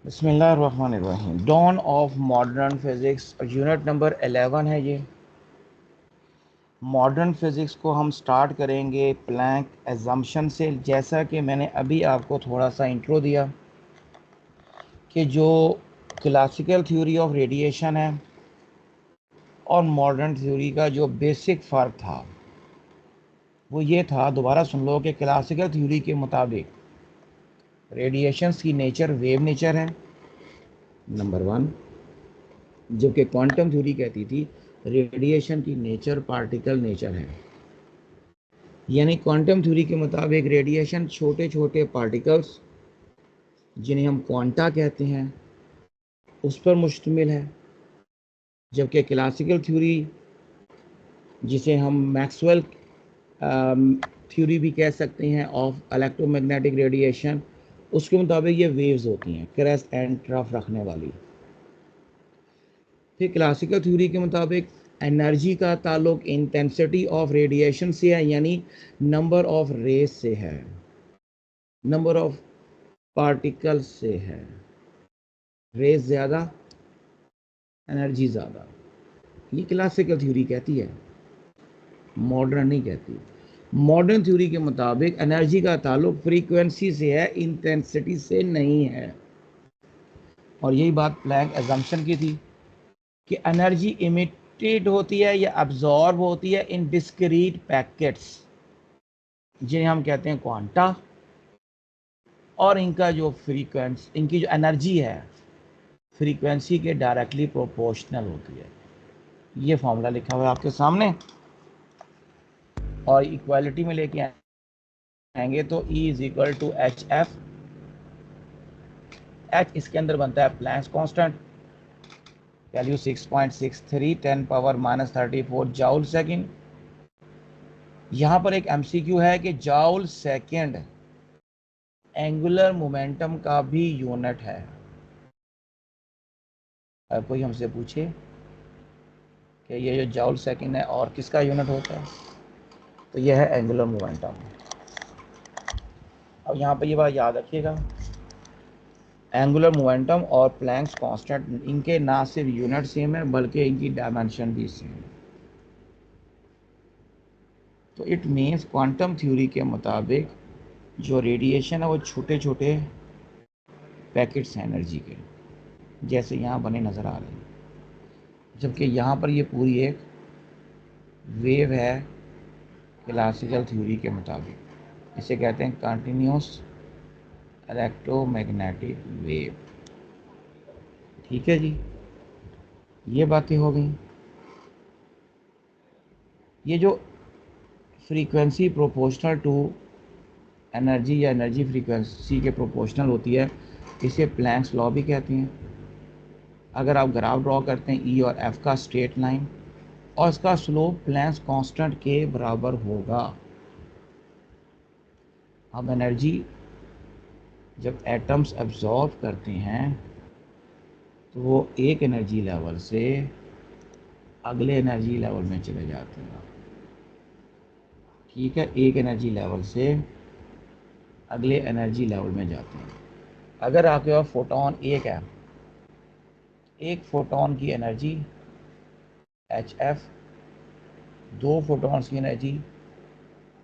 बिस्मिल्लाहिर्रहमानिर्रहीम। Dawn of modern physics unit number 11 है ये। मॉडर्न फिज़िक्स को हम स्टार्ट करेंगे प्लैंक एजम्पशन से। जैसा कि मैंने अभी आपको थोड़ा सा इंट्रो दिया कि जो क्लासिकल थ्योरी ऑफ रेडिएशन है और मॉडर्न थ्योरी का जो बेसिक फ़र्क था वो ये था, दोबारा सुन लो, कि क्लासिकल थ्योरी के मुताबिक रेडिएशंस की नेचर वेव नेचर है, नंबर वन। जबकि क्वांटम थ्योरी कहती थी रेडिएशन की नेचर पार्टिकल नेचर है। यानी क्वांटम थ्योरी के मुताबिक रेडिएशन छोटे छोटे पार्टिकल्स जिन्हें हम क्वांटा कहते हैं उस पर मुश्तमिल है। जबकि क्लासिकल थ्योरी, जिसे हम मैक्सवेल थ्योरी भी कह सकते हैं ऑफ इलेक्ट्रोमैग्नेटिक रेडिएशन, उसके मुताबिक ये वेव्स होती हैं, क्रेस्ट एंड ट्रफ रखने वाली। फिर क्लासिकल थ्योरी के मुताबिक एनर्जी का ताल्लुक इंटेंसिटी ऑफ रेडिएशन से है, यानी नंबर ऑफ रेज से है, नंबर ऑफ पार्टिकल्स से है। रेज ज़्यादा, एनर्जी ज़्यादा, ये क्लासिकल थ्योरी कहती है, मॉडर्न नहीं कहती। मॉडर्न थ्योरी के मुताबिक एनर्जी का ताल्लुक फ्रीक्वेंसी से है, इंटेंसिटी से नहीं है। और यही बात प्लैंक एजम्पशन की थी कि एनर्जी इमिटेड होती है या अब्जॉर्ब होती है इन डिस्क्रीट पैकेट्स, जिन्हें हम कहते हैं क्वांटा, और इनका जो इनकी जो एनर्जी है फ्रीक्वेंसी के डायरेक्टली प्रोपोर्शनल होती है। ये फॉर्मूला लिखा हुआ है आपके सामने, और इक्वालिटी में लेके आएंगे तो E is equal to H F. H इसके अंदर बनता है Planck's constant, value 6.63 10 power -34 joule second. यहाँ पर एक MCQ है कि जाउल सेकंड एंगुलर मोमेंटम का भी यूनिट है। अगर कोई हमसे पूछे कि ये जो जाउल सेकंड है और किसका यूनिट होता है, तो यह है एंगुलर मोमेंटम। अब यहाँ पर ये बात याद रखिएगा, एंगुलर मोमेंटम और प्लैंक्स कांस्टेंट, इनके ना सिर्फ यूनिट सेम है बल्कि इनकी डायमेंशन भी सेम है। तो इट मीन्स क्वांटम थ्योरी के मुताबिक जो रेडिएशन है वो छोटे छोटे पैकेट्स हैं एनर्जी के, जैसे यहाँ बने नज़र आ रहे हैं। जबकि यहाँ पर ये पूरी एक वेव है क्लासिकल थ्योरी के मुताबिक, इसे कहते हैं कंटिन्यूस इलेक्ट्रोमैग्नेटिक वेव। ठीक है जी, ये बातें हो गई। ये जो फ्रीक्वेंसी प्रोपोर्शनल टू एनर्जी या एनर्जी फ्रीक्वेंसी के प्रोपोर्शनल होती है, इसे प्लैंक्स लॉ भी कहते हैं। अगर आप ग्राफ ड्रॉ करते हैं E और F का स्ट्रेट लाइन, और इसका स्लोप प्लैंक्स कांस्टेंट के बराबर होगा। अब एनर्जी जब एटम्स एब्जॉर्ब करते हैं तो वो एक एनर्जी लेवल से अगले एनर्जी लेवल में चले जाते हैं। ठीक है, एक एनर्जी लेवल से अगले एनर्जी लेवल में जाते हैं। अगर आपके पास फोटोन एक है, एक फोटोन की एनर्जी HF, दो फोटॉन्स की एनर्जी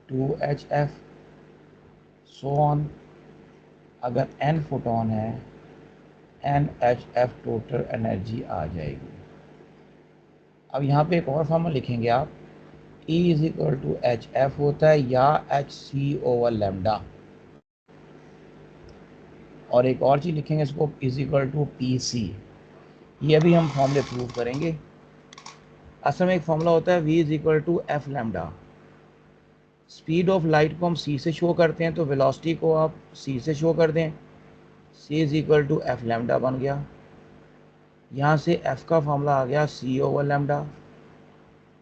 2HF, सो ऑन। अगर n फोटोन है, NHF टोटल एनर्जी आ जाएगी। अब यहाँ पे एक और फॉर्मूला लिखेंगे आप, E is equal to HF होता है या HC/λ, और एक और चीज़ लिखेंगे इसको, इज इक्वल टू PC। ये भी हम फॉर्मूले प्रूव करेंगे। असल में एक फॉर्मूला होता है V is equal to F λ। Speed of light को हम C से शो करते हैं, तो वेलोसिटी को आप C से शो कर दें, C is equal to F λ बन गया। यहाँ से F का फॉर्मूला आ गया C/λ।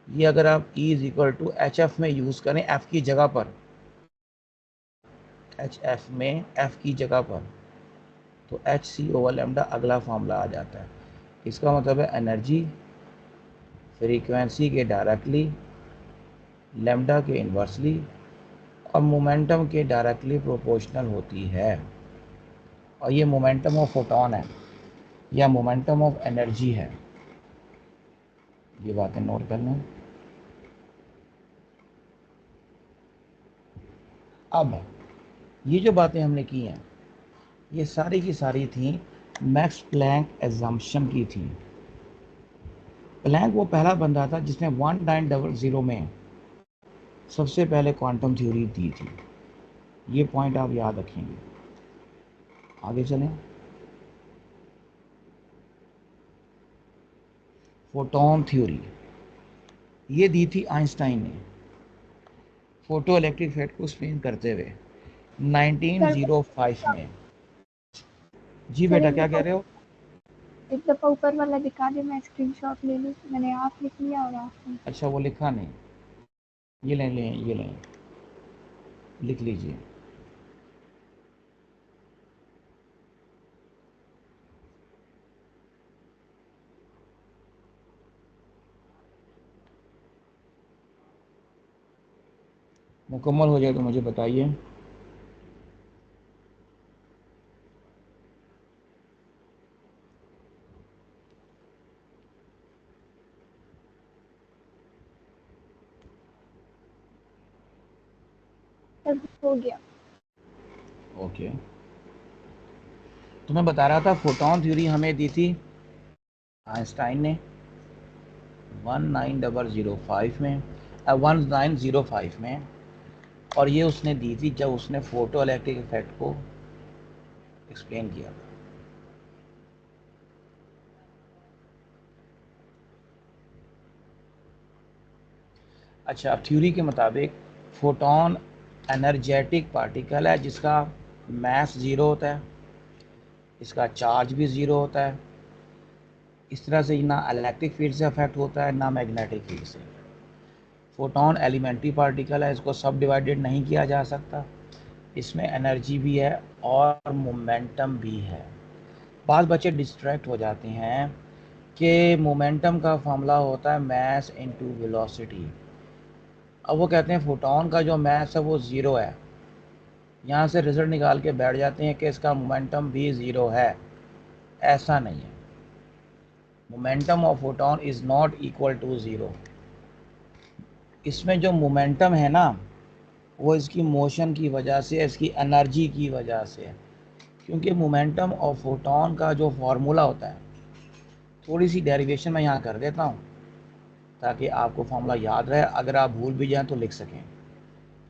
ये अगर आप E is equal to HF में यूज़ करें, F की जगह पर, HF में F की जगह पर, तो HC/λ अगला फॉर्मूला आ जाता है। इसका मतलब है एनर्जी फ्रीक्वेंसी के डायरेक्टली, लैम्डा के इन्वर्सली, और मोमेंटम के डायरेक्टली प्रोपोर्शनल होती है। और ये मोमेंटम ऑफ फोटोन है या मोमेंटम ऑफ एनर्जी है। ये बातें नोट कर लें। अब ये जो बातें हमने की हैं ये सारी की सारी थी मैक्स प्लैंक एजम्पशन की थी। प्लैंक वो पहला बंदा था जिसने 1900 में सबसे पहले क्वांटम थ्योरी दी थी। ये पॉइंट आप याद रखेंगे। आगे चलें। फोटोन थ्योरी ये दी थी आइंस्टाइन ने फोटो इलेक्ट्रिक इफेक्ट को एक्सप्लेन करते हुए सर 1905 में। जी सर बेटा क्या कह रहे हो? एक दफ़ा ऊपर वाला दिखा दे, मैं स्क्रीनशॉट ले लूँ। मैंने आप लिख लिया और आप अच्छा वो लिखा नहीं, ये लें लें ये लें, लिख लीजिए। मुकम्मल हो जाए तो मुझे बताइए। सर हो गया। ओके, तो मैं बता रहा था फोटोन थ्योरी हमें दी थी आइंस्टाइन ने 1905 में 1905 में। और ये उसने दी थी जब उसने फोटो इलेक्ट्रिक इफेक्ट को एक्सप्लेन किया था। अच्छा, थ्योरी के मुताबिक फोटोन एनर्जेटिक पार्टिकल है जिसका मास ज़ीरो होता है, इसका चार्ज भी ज़ीरो होता है। इस तरह से ना इलेक्ट्रिक फील्ड से अफेक्ट होता है ना मैग्नेटिक फील्ड से। फोटोन एलिमेंट्री पार्टिकल है, इसको सब डिवाइडेड नहीं किया जा सकता। इसमें एनर्जी भी है और मोमेंटम भी है। बाद बच्चे डिस्ट्रैक्ट हो जाते हैं कि मोमेंटम का फॉर्मूला होता है मास इनटू वेलोसिटी। अब वो कहते हैं फोटोन का जो मास है वो ज़ीरो है, यहाँ से रिजल्ट निकाल के बैठ जाते हैं कि इसका मोमेंटम भी ज़ीरो है। ऐसा नहीं है, momentum of photon is not equal to zero. इसमें जो मोमेंटम है ना वो इसकी मोशन की वजह से, इसकी एनर्जी की वजह से है। क्योंकि मोमेंटम ऑफ फोटोन का जो फार्मूला होता है, थोड़ी सी डेरिवेशन मैं यहाँ कर देता हूँ ताकि आपको फार्मूला याद रहे, अगर आप भूल भी जाएं तो लिख सकें।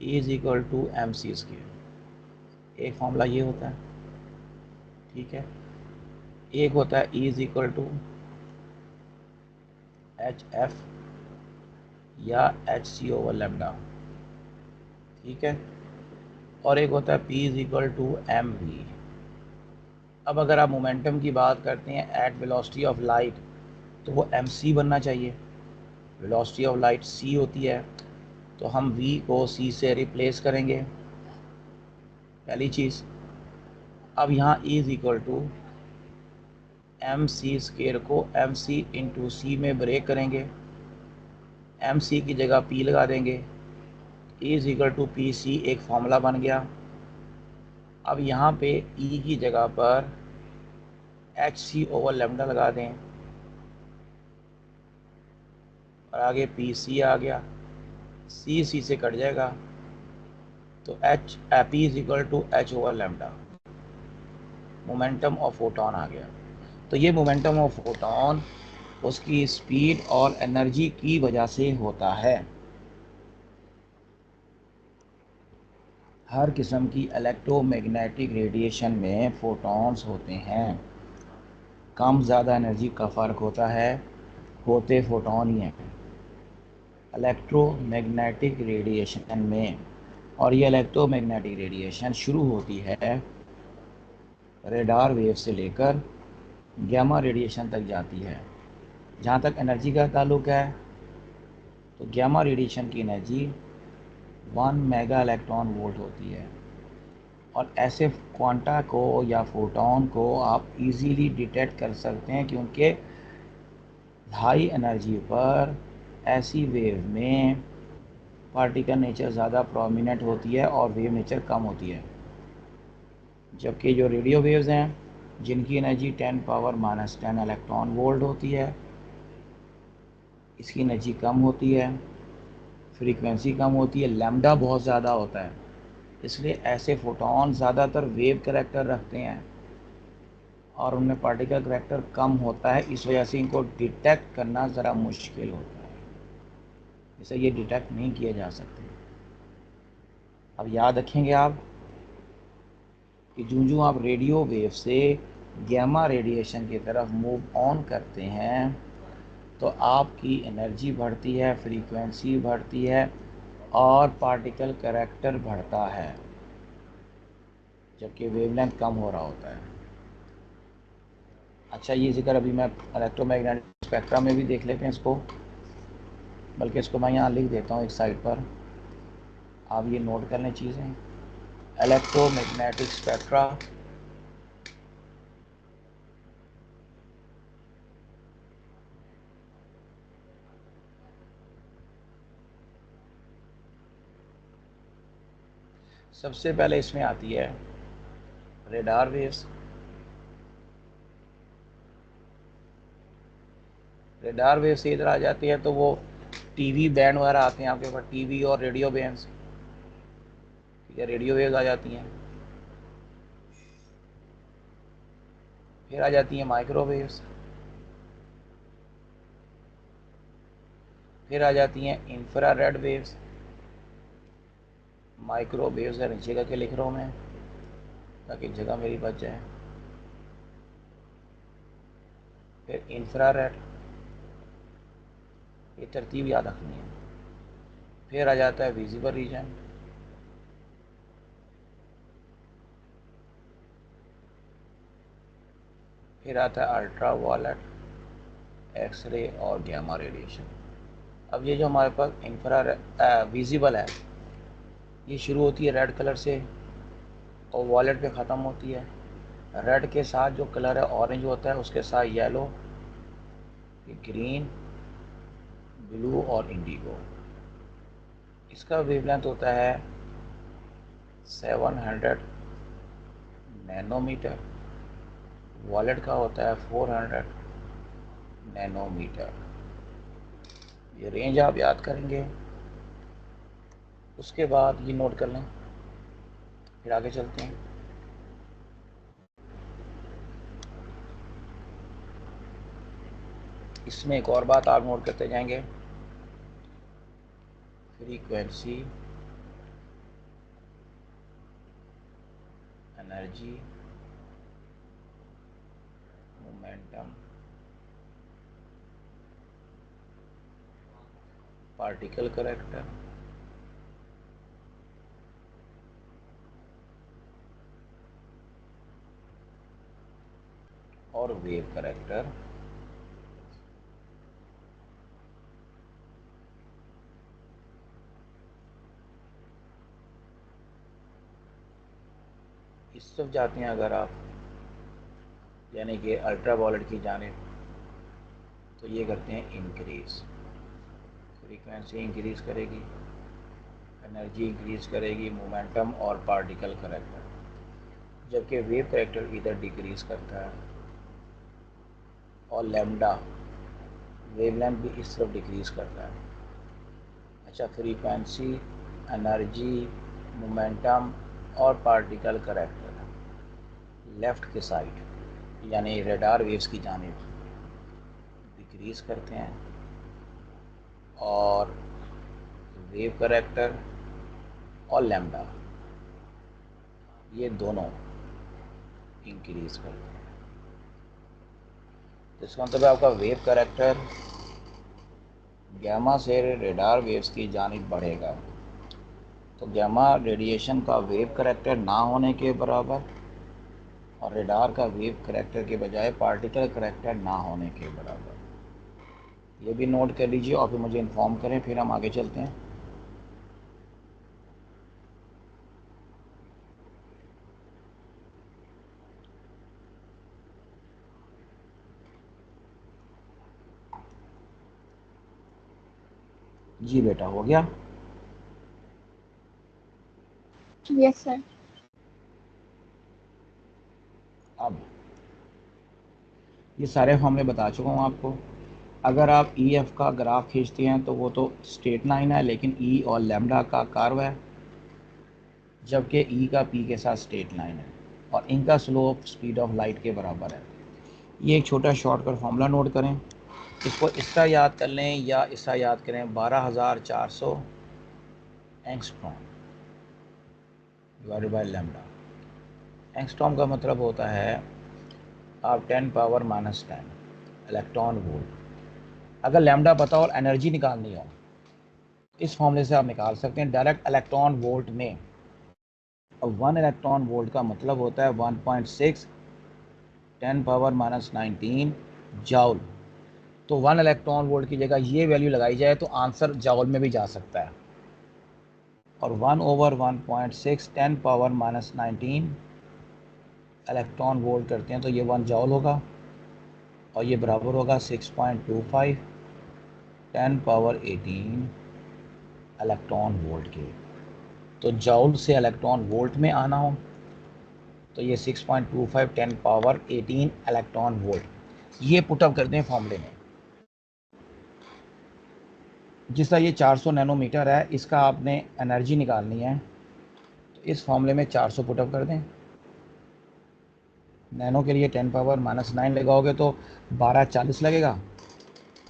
E is equal to M C square, एक फार्मूला ये होता है, ठीक है। एक होता है E is equal to H F या एच सी ओवर लेमडा, ठीक है। और एक होता है P is equal to M V. अब अगर आप मोमेंटम की बात करते हैं एट वेलोसिटी ऑफ लाइट तो वो एम सी बनना चाहिए। वेलोसिटी ऑफ लाइट c होती है, तो हम v को c से रिप्लेस करेंगे, पहली चीज़। अब यहाँ E is equal to M C square को एम सी इंटू सी में ब्रेक करेंगे, एम सी की जगह P लगा देंगे। E is equal to P C एक फार्मूला बन गया। अब यहाँ पे E की जगह पर एच सी ओवर लेमडा लगा दें और आगे पी सी आ गया, सी सी से कट जाएगा तो H P is equal to H over lambda, momentum of photon आ गया। तो ये मोमेंटम ऑफ फोटोन उसकी स्पीड और एनर्जी की वजह से होता है। हर किस्म की इलेक्ट्रोमैग्नेटिक रेडिएशन में फोटॉन्स होते हैं। कम ज़्यादा एनर्जी का फ़र्क होता है, होते फोटोन ही हैं इलेक्ट्रोमैग्नेटिक रेडिएशन में। और ये इलेक्ट्रोमैग्नेटिक रेडिएशन शुरू होती है रेडार वेव से लेकर गैमा रेडिएशन तक जाती है। जहाँ तक एनर्जी का ताल्लुक है तो गैमा रेडिएशन की एनर्जी 1 मेगा इलेक्ट्रॉन वोल्ट होती है। और ऐसे क्वांटा को या फोटोन को आप इजीली डिटेक्ट कर सकते हैं क्योंकि हाई एनर्जी पर ऐसी वेव में पार्टिकल नेचर ज़्यादा प्रोमिनेंट होती है और वेव नेचर कम होती है। जबकि जो रेडियो वेव्स हैं जिनकी एनर्जी 10⁻⁻10 इलेक्ट्रॉन वोल्ट होती है, इसकी एनर्जी कम होती है, फ्रीक्वेंसी कम होती है, लैम्डा बहुत ज़्यादा होता है। इसलिए ऐसे फोटॉन ज़्यादातर वेव करैक्टर रखते हैं और उनमें पार्टिकल करैक्टर कम होता है। इस वजह से इनको डिटेक्ट करना ज़रा मुश्किल होता है, इसे ये डिटेक्ट नहीं किए जा सकते। अब याद रखेंगे आप कि जूं आप रेडियो वेव से गैमा रेडिएशन की तरफ मूव ऑन करते हैं तो आपकी एनर्जी बढ़ती है, फ्रीक्वेंसी बढ़ती है और पार्टिकल करैक्टर बढ़ता है, जबकि वेवलेंथ कम हो रहा होता है। अच्छा, ये जिक्र अभी मैं इलेक्ट्रोमैग्नेटिक स्पेक्ट्रा में भी देख लेते हैं इसको, बल्कि इसको मैं यहाँ लिख देता हूँ एक साइड पर, आप ये नोट कर लें चीज़ें। इलेक्ट्रोमैग्नेटिक स्पेक्ट्रा सबसे पहले इसमें आती है रेडार वेव्स। रेडार वेव से इधर आ जाती है तो वो टीवी बैंड वगैरह आते हैं आपके पास, टीवी और रेडियो बैंड्स, ठीक है, रेडियो वेव्स आ जाती हैं। फिर आ जाती हैं माइक्रोवेव्स, फिर आ जाती हैं इंफ्रारेड वेव्स। माइक्रोवेव्स है नीचे करके लिख रहा हूँ मैं ताकि जगह मेरी बच जाए। फिर इंफ्रारेड, ये तरतीब याद रखनी है। फिर आ जाता है विजिबल रीजन, फिर आता है अल्ट्रा वायलेट, एक्सरे और गैमा रेडिएशन। अब ये जो हमारे पास इंफ्रा विजिबल है, ये शुरू होती है रेड कलर से और वॉलेट पे ख़त्म होती है। रेड के साथ जो कलर है ऑरेंज होता है, उसके साथ येलो, ग्रीन, ब्लू और इंडिगो। इसका वेवलेंथ होता है 700 नैनोमीटर, वॉलेट का होता है 400 नैनोमीटर। ये रेंज आप याद करेंगे, उसके बाद ये नोट कर लें। फिर आगे चलते हैं। इसमें एक और बात आप नोट करते जाएंगे, frequency, energy, momentum, particle character और वेव करैक्टर। इस तरफ जाते हैं अगर आप, यानी कि अल्ट्रा वायलेट की जानिब, तो ये करते हैं इंक्रीज, फ्रीक्वेंसी इंक्रीज करेगी, एनर्जी इंक्रीज करेगी, मोमेंटम और पार्टिकल करैक्टर। जबकि वेव करैक्टर इधर डिक्रीज करता है और लैम्डा वेवलेंथ भी इस तरफ डिक्रीज करता है। अच्छा, फ्रीक्वेंसी, एनर्जी, मोमेंटम और पार्टिकल करैक्टर लेफ़्ट के साइड यानी रेडार वेव्स की जानिब डिक्रीज करते हैं और वेव करैक्टर और लैम्डा ये दोनों इंक्रीज करते हैं। तो इसका मतलब है आपका वेव करैक्टर गैमा से रेडार वेव्स की जानिब बढ़ेगा। तो गैमा रेडिएशन का वेव करैक्टर ना होने के बराबर और रेडार का वेव करैक्टर के बजाय पार्टिकल करैक्टर ना होने के बराबर। ये भी नोट कर लीजिए और फिर मुझे इन्फॉर्म करें, फिर हम आगे चलते हैं। जी बेटा, हो गया। Yes sir. अब ये सारे फॉर्मूले बता चुका हूँ आपको। अगर आप ई एफ का ग्राफ खींचते हैं तो वो तो स्ट्रेट लाइन है, लेकिन ई और लैम्डा का कर्व है, जबकि ई का पी के साथ स्ट्रेट लाइन है, और इनका स्लोप स्पीड ऑफ लाइट के बराबर है। ये एक छोटा शॉर्टकट फार्मूला नोट करें, इसको इस तरह याद कर लें या इस तरह याद करें, 12,400 angstrom divided by lambda. Angstrom का मतलब होता है आप 10⁻⁻10 इलेक्ट्रॉन वोल्ट। अगर लैम्डा पता हो और एनर्जी निकालनी हो, इस फॉर्मूले से आप निकाल सकते हैं डायरेक्ट इलेक्ट्रॉन वोल्ट में। अब 1 इलेक्ट्रॉन वोल्ट का मतलब होता है 1.6 10⁻⁻19 जाउल। तो 1 इलेक्ट्रॉन वोल्ट की जगह ये वैल्यू लगाई जाए तो आंसर जाउल में भी जा सकता है, और 1/1.6 10⁻⁻19 इलेक्ट्रॉन वोल्ट करते हैं तो ये 1 जाउल होगा, और ये बराबर होगा 6.25 10⁻18 इलेक्ट्रॉन वोल्ट के। तो जाउल से इलेक्ट्रॉन वोल्ट में आना हो तो ये 6.25 10⁻18 इलेक्ट्रॉन वोल्ट। ये पुटअप करते हैं फॉर्मूले में। जिस तरह ये 400 नैनोमीटर है, इसका आपने एनर्जी निकालनी है, तो इस फॉर्मूले में 400 पुटअप कर दें। नैनो के लिए 10⁻⁻9 लगाओगे तो 1240 लगेगा,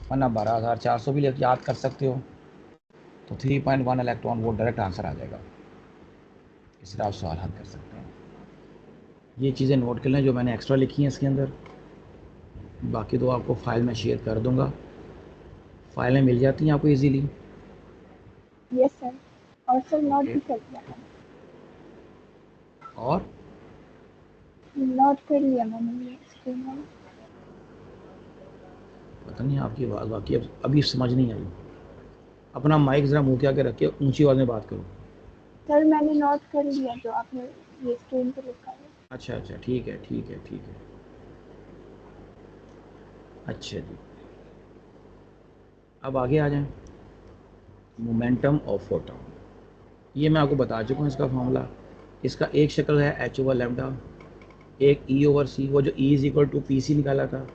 वरना 12,400 भी याद कर सकते हो। तो 3.1 इलेक्ट्रॉन वोल्ट डायरेक्ट आंसर आ जाएगा। इस तरह आप सवाल हल कर सकते हैं। ये चीज़ें नोट कर लें जो मैंने एक्स्ट्रा लिखी हैं इसके अंदर। बाकी तो आपको फाइल में शेयर कर दूंगा, फाइलें मिल जाती हैं आपको इजीली। यस सर, और सर नोट भी कर लिया मैंने। और नोट कर लिया मैंने ये स्क्रीन में। पता नहीं आपकी आवाज़ बाकी अब अभी समझ नहीं आई। अपना माइक ज़रा मुँह के आगे रख के ऊंची आवाज़ में बात करो। सर मैंने नोट कर लिया जो आपने ये स्क्रीन पे लिखा है। अच्छा अच्छा, ठीक है ठीक है ठीक है। अच्छा जी, अब आगे आ जाएं। मोमेंटम ऑफ फोटोन, ये मैं आपको बता चुका हूँ इसका फॉर्मूला। इसका एक शक्ल है एच ओवर लैम्डा, एक ई ओवर सी, वो जो E is equal to P C निकाला था,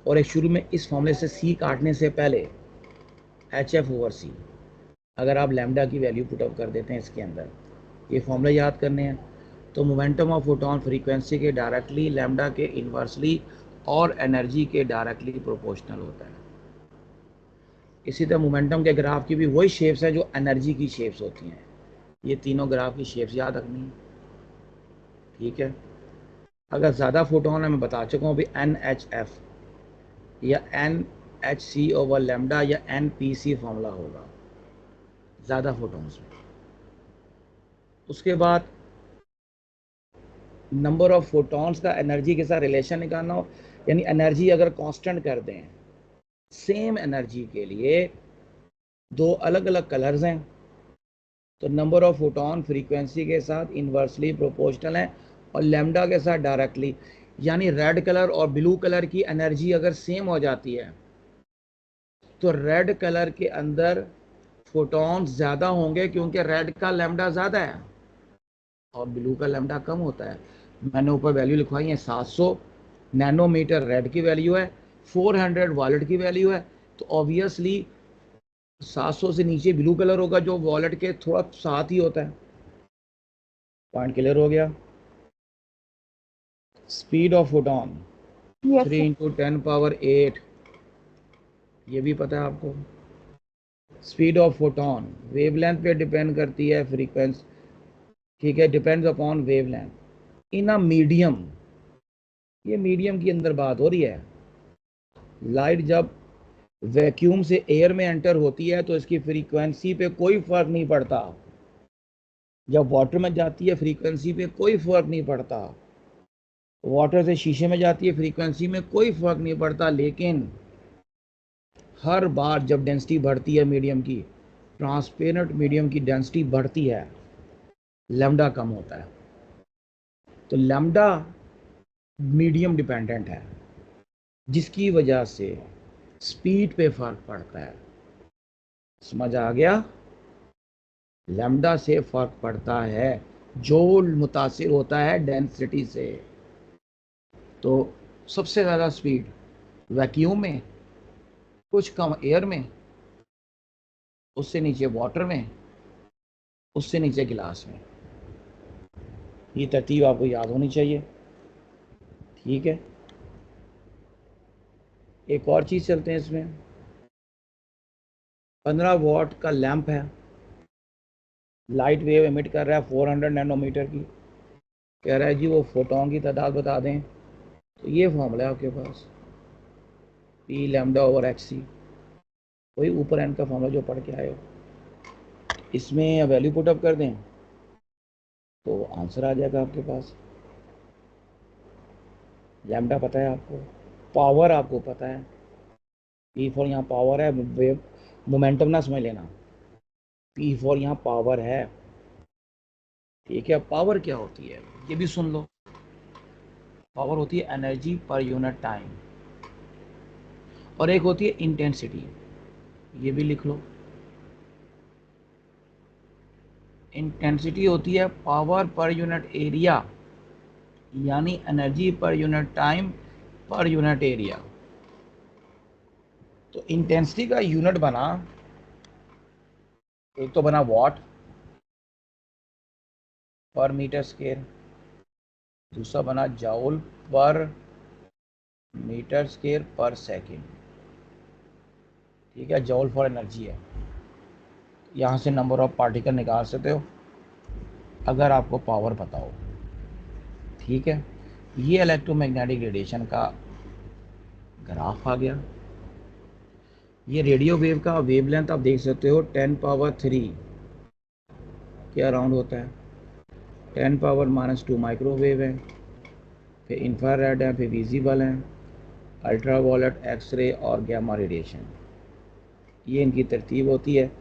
और एक शुरू में इस फॉर्मूले से सी काटने से पहले एच एफ ओवर सी। अगर आप लैम्डा की वैल्यू पुटअप कर देते हैं इसके अंदर, ये फॉर्मूला याद करने हैं। तो मोमेंटम ऑफ फोटोन फ्रीक्वेंसी के डायरेक्टली, लैम्डा के इन्वर्सली, और एनर्जी के डायरेक्टली प्रोपोर्शनल होता है। इसी तरह मोमेंटम के ग्राफ की भी वही शेप्स है जो एनर्जी की शेप्स होती हैं। ये तीनों ग्राफ की शेप्स याद रखनी है, ठीक है। अगर ज़्यादा फोटोन है, मैं बता चुका हूँ अभी, एन एच एफ या N H C over lambda या एन पी सी फॉर्मूला होगा ज़्यादा फोटोन्स में। उसके बाद नंबर ऑफ फोटॉन्स का एनर्जी के साथ रिलेशन निकालना हो, यानी एनर्जी अगर कांस्टेंट कर दें, सेम एनर्जी के लिए दो अलग अलग कलर्स हैं, तो नंबर ऑफ फोटॉन फ्रीक्वेंसी के साथ इन्वर्सली प्रोपोर्शनल है, और लैम्डा के साथ डायरेक्टली। यानी रेड कलर और ब्लू कलर की एनर्जी अगर सेम हो जाती है तो रेड कलर के अंदर फोटॉन्स ज़्यादा होंगे, क्योंकि रेड का लैम्डा ज़्यादा है और ब्लू का लैम्डा कम होता है। मैंने ऊपर वैल्यू लिखवाई है, 700 नैनोमीटर रेड की वैल्यू है, 400 वॉलेट की वैल्यू है। तो ऑब्वियसली 700 से नीचे ब्लू कलर होगा, जो वॉलेट के थोड़ा साथ ही होता है। पॉइंट क्लियर हो गया। Speed of photon yes 3 sir. Into 10⁻8, ये भी पता है आपको। स्पीड ऑफ फोटोन वेवलेंथ पे डिपेंड करती है फ्रीक्वेंसी, ठीक है, depends upon wavelength in a medium. ये मीडियम की अंदर बात हो रही है। लाइट जब वैक्यूम से एयर में एंटर होती है तो इसकी फ्रीक्वेंसी पे कोई फर्क नहीं पड़ता, जब वाटर में जाती है फ्रीक्वेंसी पे कोई फर्क नहीं पड़ता, वाटर से शीशे में जाती है फ्रीक्वेंसी में कोई फर्क नहीं पड़ता। लेकिन हर बार जब डेंसिटी बढ़ती है मीडियम की, ट्रांसपेरेंट मीडियम की डेंसिटी बढ़ती है, लैम्डा कम होता है। तो लैम्डा मीडियम डिपेंडेंट है, जिसकी वजह से स्पीड पे फर्क पड़ता है। समझ आ गया? लैम्डा से फर्क पड़ता है, जो मुतासिर होता है डेंसिटी से। तो सबसे ज़्यादा स्पीड वैक्यूम में, कुछ कम एयर में, उससे नीचे वाटर में, उससे नीचे गिलास में। ये तरतीब आपको याद होनी चाहिए, ठीक है। एक और चीज़ चलते हैं इसमें। 15 वॉट का लैंप है, लाइट वेव एमिट कर रहा है 400 नैनोमीटर की। कह रहा है जी वो फोटोन की तादाद बता दें, तो ये फॉर्मूला है आपके पास, पी लैम्डा ओवर एक्स सी, वही ऊपर एन का फॉर्मूला जो पढ़ के आए हो। इसमें वैल्यू पुटअप कर दें तो आंसर आ जाएगा आपके पास। लैम्डा पता है आपको, पावर आपको पता है, पी फॉर यहाँ पावर है, वेव मोमेंटम ना समझ लेना, पी फॉर यहाँ पावर है, ठीक है। पावर क्या होती है ये भी सुन लो। पावर होती है एनर्जी पर यूनिट टाइम, और एक होती है इंटेंसिटी, ये भी लिख लो। इंटेंसिटी होती है पावर पर यूनिट एरिया, यानी energy per unit time per unit area. तो इंटेंसिटी का यूनिट बना, एक तो बना वॉट पर मीटर स्क्वायर, दूसरा बना जाउल पर मीटर स्क्वायर पर सेकंड, ठीक है। जॉल फॉर एनर्जी है। यहाँ से नंबर ऑफ पार्टिकल निकाल सकते हो अगर आपको पावर पता हो, ठीक है। ये इलेक्ट्रोमैग्नेटिक रेडिएशन का ग्राफ आ गया। ये रेडियो वेव का वेवलेंथ आप देख सकते हो 10 पावर 3 के अराउंड होता है। 10 पावर -2 माइक्रोवेव है, फिर इंफ्रारेड है, फिर विजिबल है, अल्ट्रावायलेट, एक्सरे और गैमा रेडिएशन। ये इनकी तरतीब होती है,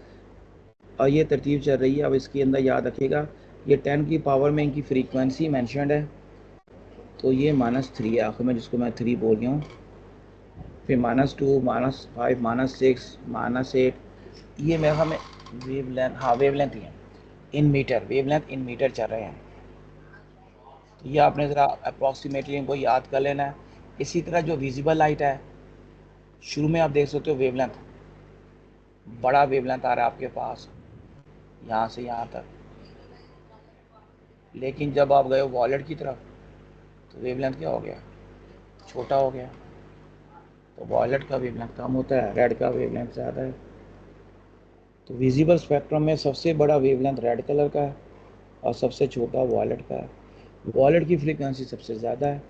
और ये तरतीब चल रही है। अब इसके अंदर याद रखिएगा, ये 10 की पावर में इनकी फ्रीक्वेंसी मैंशनड है, तो ये -3 है आखिर में, जिसको मैं 3 बोल गया हूँ। फिर -2, -5, -6, -8, ये मेरे हमें वेव लेंथ, हाँ वेव लेंथ ही है, in metre, wavelength in metre चल रहे हैं। तो ये आपने ज़रा अप्रॉक्सीमेटली इनको याद कर लेना है। इसी तरह जो विजिबल लाइट है, शुरू में आप देख सकते हो वेव लेंथ, बड़ा वेव लेंथ आ रहा है आपके पास यहाँ से यहाँ तक, लेकिन जब आप गए वॉलेट की तरफ तो वेव लेंथ क्या हो गया, छोटा हो गया। तो वॉलेट का वेव लेंथ कम होता है, रेड का वेव लेंथ ज़्यादा है। तो विजिबल स्पेक्ट्रम में सबसे बड़ा वेव लेंथ रेड कलर का है और सबसे छोटा वॉलेट का है। वॉलेट की फ्रीक्वेंसी सबसे ज़्यादा है,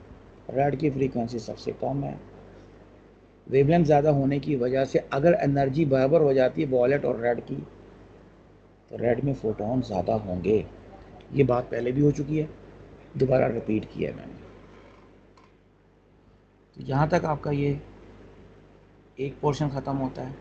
रेड की फ्रीक्वेंसी सबसे कम है। वेवलेंथ ज़्यादा होने की वजह से अगर एनर्जी बराबर हो जाती है वॉलेट और रेड की, तो रेड में फोटोन ज़्यादा होंगे। ये बात पहले भी हो चुकी है, दोबारा रिपीट किया है मैंने। तो यहाँ तक आपका ये एक पोर्शन ख़त्म होता है।